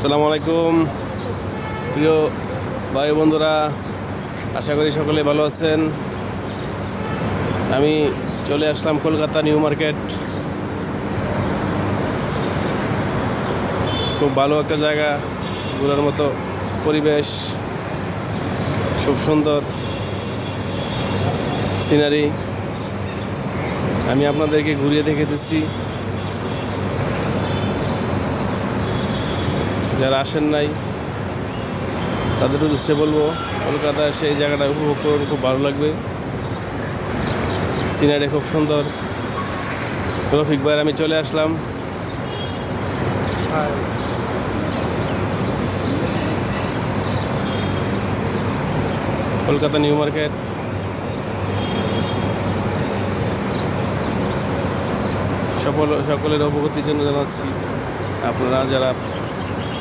আসসালামু আলাইকুম প্রিয় ভাই বন্ধুরা, আশা করি সকলে ভালো আছেন। আমি চলে আসলাম কলকাতা নিউ মার্কেট। খুব ভালো একটা জায়গা, ঘোরার মতো পরিবেশ, খুব সুন্দর সিনারি। আমি আপনাদেরকে ঘুরিয়ে দেখে দিচ্ছি। যারা আসেন নাই তাদের উদ্দেশ্যে বলবো, কলকাতায় সেই জায়গাটা উপভোগ করুন, খুব ভালো লাগবে। সিনারি খুব সুন্দর। রফিক ভাই, আমি চলে আসলাম। Kolkata new market. সকলের অবগতির জন্য জানাচ্ছি, আপনারা যারা